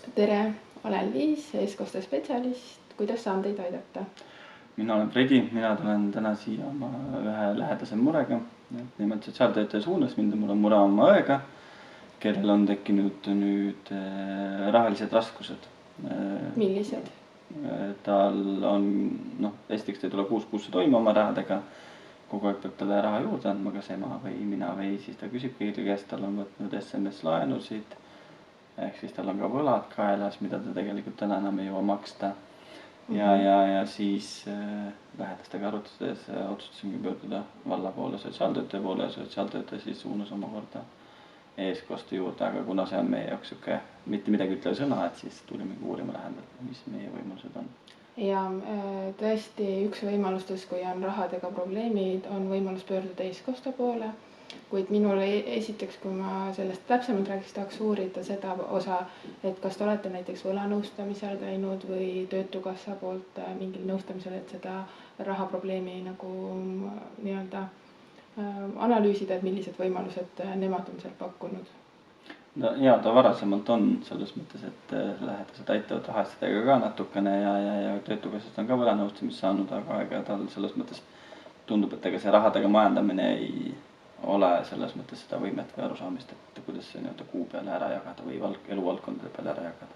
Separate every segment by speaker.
Speaker 1: Tere, olen Liis, eestkoste spetsialist. Kuidas saan teid aidata?
Speaker 2: Mina olen Fredi, mina tulen täna siia oma ühe lähedase murega. Nimelt sotsiaaltöötaja suunas mind, mul on mure oma õega, kellel on tekkinud nüüd rahalised raskused.
Speaker 1: Millised?
Speaker 2: Tal on, esiteks ta ei tule kuusse toime oma rahadega. Kogu aeg peab talle raha juurde andma, kas ema või mina või siis ta küsib kõigile käest, tal on võtnud SMS laenusid. Ehk siis tal on ka võlad kaelas, mida ta tegelikult täna enam ei jõua maksta. Ja siis lähedastega arutades otsustasingi pöörduda valla poole, sotsiaaltöötaja poole ja sotsiaaltöötaja siis suunas omakorda eestkoste juurde, aga kuna see on meie jaoks siuke mitte midagi ütlev sõna, et siis tulimegi uurima lähedalt, mis meie võimalused on.
Speaker 1: Ja tõesti üks võimalustest, kui on rahadega probleemid, on võimalus pöörduda eestkoste poole. Kuid minul esiteks, kui ma sellest täpsemalt räägiks, tahaks uurida seda osa, et kas te olete näiteks võlanõustamisel käinud või töötukassa poolt mingil nõustamisel, et seda rahaprobleemi nagu nii-öelda analüüsida, et millised võimalused nemad on seal pakkunud.
Speaker 2: No ja ta varasemalt on selles mõttes, et lähedased aitavad rahastadega ka natukene ja töötukassast on ka võlanõustamist saanud, aga ega tal selles mõttes tundub, et ega see rahadega majandamine ei ole selles mõttes seda võimet või arusaamist, et kuidas see nii-öelda kuu peale ära jagada või eluvaldkondade peale ära jagada.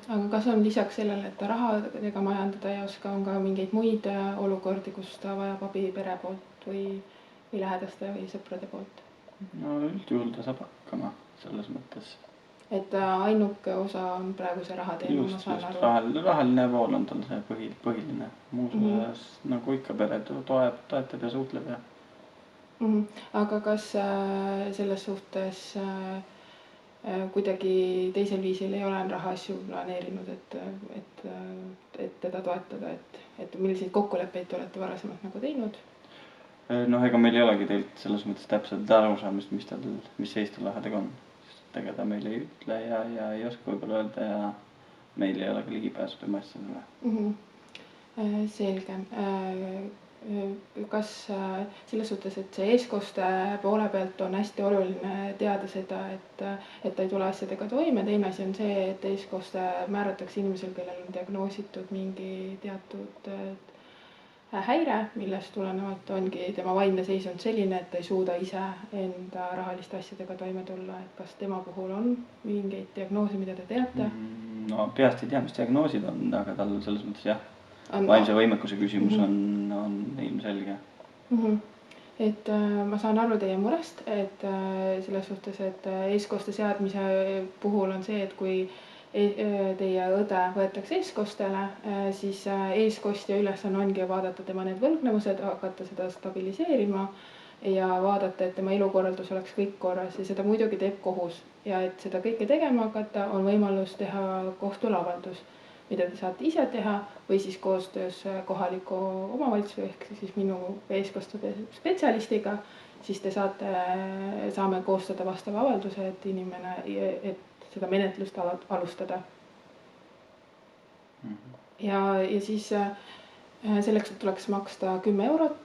Speaker 1: Aga kas on lisaks sellele, et ta rahadega majandada ei oska, on ka mingeid muid olukordi, kus ta vajab abi pere poolt või lähedaste või sõprade poolt?
Speaker 2: No üldjuhul ta saab hakkama selles mõttes.
Speaker 1: Et ainuke osa on praegu see raha teema, ma saan aru.
Speaker 2: Rahaline pool on tal see põhiline. Muus osas nagu ikka pere toetab ja suhtleb ja.
Speaker 1: Aga kas selles suhtes kuidagi teisel viisil ei ole raha asju planeerinud, et teda toetada, et milliseid kokkuleppeid te olete varasemalt nagu teinud?
Speaker 2: Ega meil ei olegi teilt selles mõttes täpselt arusaamist, mis seis tal rahadega on. Ega ta meile ei ütle ja ei oska võib-olla öelda ja meil ei ole ka ligipääsu tema asjadele.
Speaker 1: Selge. Kas selles suhtes, et see eestkoste poole pealt on hästi oluline teada seda, et ta ei tule asjadega toime. Teine asi on see, et eestkoste määratakse inimesel, kellel on diagnoositud mingi teatud häire, millest tulenevalt ongi tema vaimne seisund selline, et ta ei suuda ise enda rahaliste asjadega toime tulla. Et kas tema puhul on mingeid diagnoose, mida te teate?
Speaker 2: No peast ei tea, mis diagnoosid on, aga tal selles mõttes jah. Vaimse võimekuse küsimus on ilmselge.
Speaker 1: Et ma saan aru teie murest, et selles suhtes, et eestkoste seadmise puhul on see, et kui teie õde võetakse eestkostele, siis eestkostja ülesanne ongi vaadata tema need võlgnevused, hakata seda stabiliseerima ja vaadata, et tema elukorraldus oleks kõik korras ja seda muidugi teeb kohus. Ja et seda kõike tegema hakata, on võimalus teha kohtul avaldus, mida te saate ise teha või siis koostöös kohaliku omavalitsuse ehk siis minu eestkoste spetsialistiga, siis te saame koostada vastava avalduse, et inimene, et seda menetlust alustada. Ja siis selleks, et tuleks maksta 10 eurot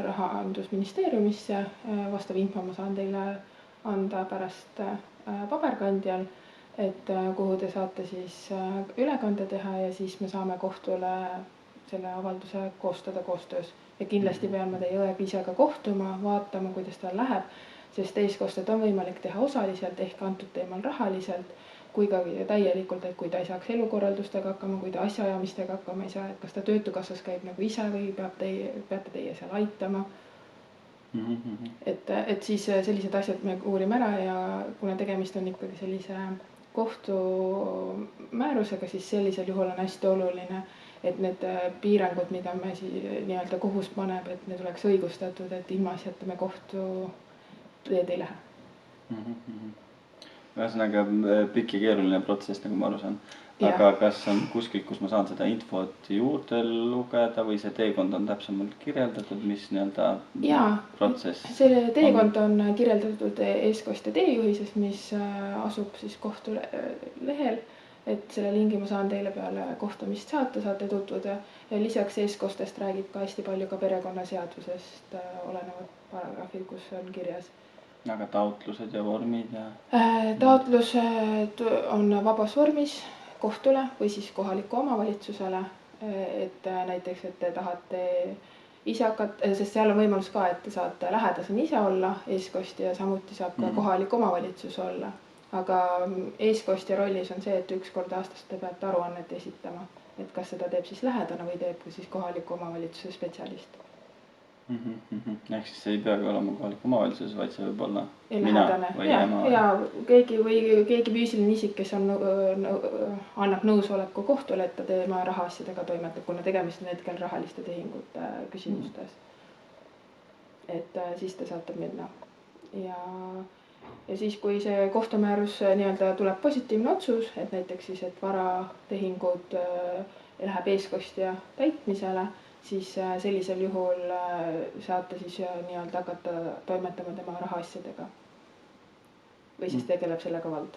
Speaker 1: Rahandusministeeriumisse, vastav info ma saan teile anda pärast paberkandjal, et kuhu te saate siis ülekande teha ja siis me saame kohtule selle avalduse koostada koostöös. Ja kindlasti pean ma teie õega ise ka kohtuma, vaatama, kuidas tal läheb, sest eestkostet on võimalik teha osaliselt ehk antud teemal rahaliselt, kui ka täielikult, et kui ta ei saaks elukorraldustega hakkama, kui ta asjaajamistega hakkama ei saa, et kas ta töötukassas käib nagu ise või peate teie seal aitama. Et siis sellised asjad me uurime ära ja kuna tegemist on ikkagi sellise kohtumäärusega, siis sellisel juhul on hästi oluline, et need piirangud, mida me nii-öelda kohus paneb, et need oleks õigustatud, et ilma asjata me kohtu teed ei lähe.
Speaker 2: Ühesõnaga pikk ja keeruline protsess, nagu ma aru saan. Aga kas on kuskil, kus ma saan seda infot juurde lugeda või see teekond on täpsemalt kirjeldatud, mis nii-öelda protsess?
Speaker 1: See teekond on kirjeldatud eestkostja teejuhises, mis asub siis kohtu lehel, et selle lingi ma saan teile peale kohtumist saata, saate tutvuda. Ja lisaks eestkostest räägib ka hästi palju ka perekonnaseadusest olenevad paragrahvid, kus on kirjas
Speaker 2: aga taotlused ja vormid ja
Speaker 1: Taotlused on vabas vormis kohtule või siis kohalikku omavalitsusele, et näiteks, et te tahate ise hakata, sest seal on võimalus ka, et te saate lähedasena ise olla eestkostja ja samuti saab ka kohalik omavalitsus olla. Aga eestkostja rollis on see, et 1 kord aastas te peate aruannet esitama, et kas seda teeb siis lähedane või teeb ka siis kohaliku omavalitsuse spetsialist.
Speaker 2: Ehk siis see ei peagi olema kohalik omavalitsus, vaid see võib olla
Speaker 1: lähedane
Speaker 2: või ema.
Speaker 1: Ja keegi füüsiline isik, kes on, annab nõusoleku kohtule, et ta teema rahaasjadega toimetab, kuna tegemist on hetkel rahaliste tehingute küsimustes. Et siis te saate minna. Ja siis, kui see kohtumäärus nii-öelda tuleb positiivne otsus, et näiteks siis, et varatehingud läheb eestkostja täitmisele, siis sellisel juhul saate siis nii-öelda hakata toimetama tema rahaasjadega. Või siis tegeleb sellega vald.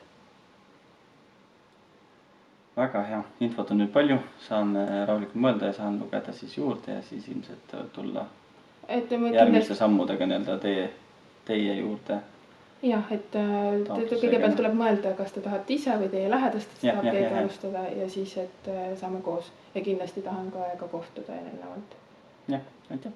Speaker 2: Väga hea, infot on nüüd palju, saan rahulikult mõelda ja saan lugeda siis juurde ja siis ilmselt tulla järgmiste sammudega nii-öelda teie juurde.
Speaker 1: Jah, et kõigepealt tuleb mõelda, kas te tahate ise või teie lähedast, et saab keegi alustada ja siis, et saame koos ja kindlasti tahan ka kohtuda ennevalt.
Speaker 2: Jah, aitäh.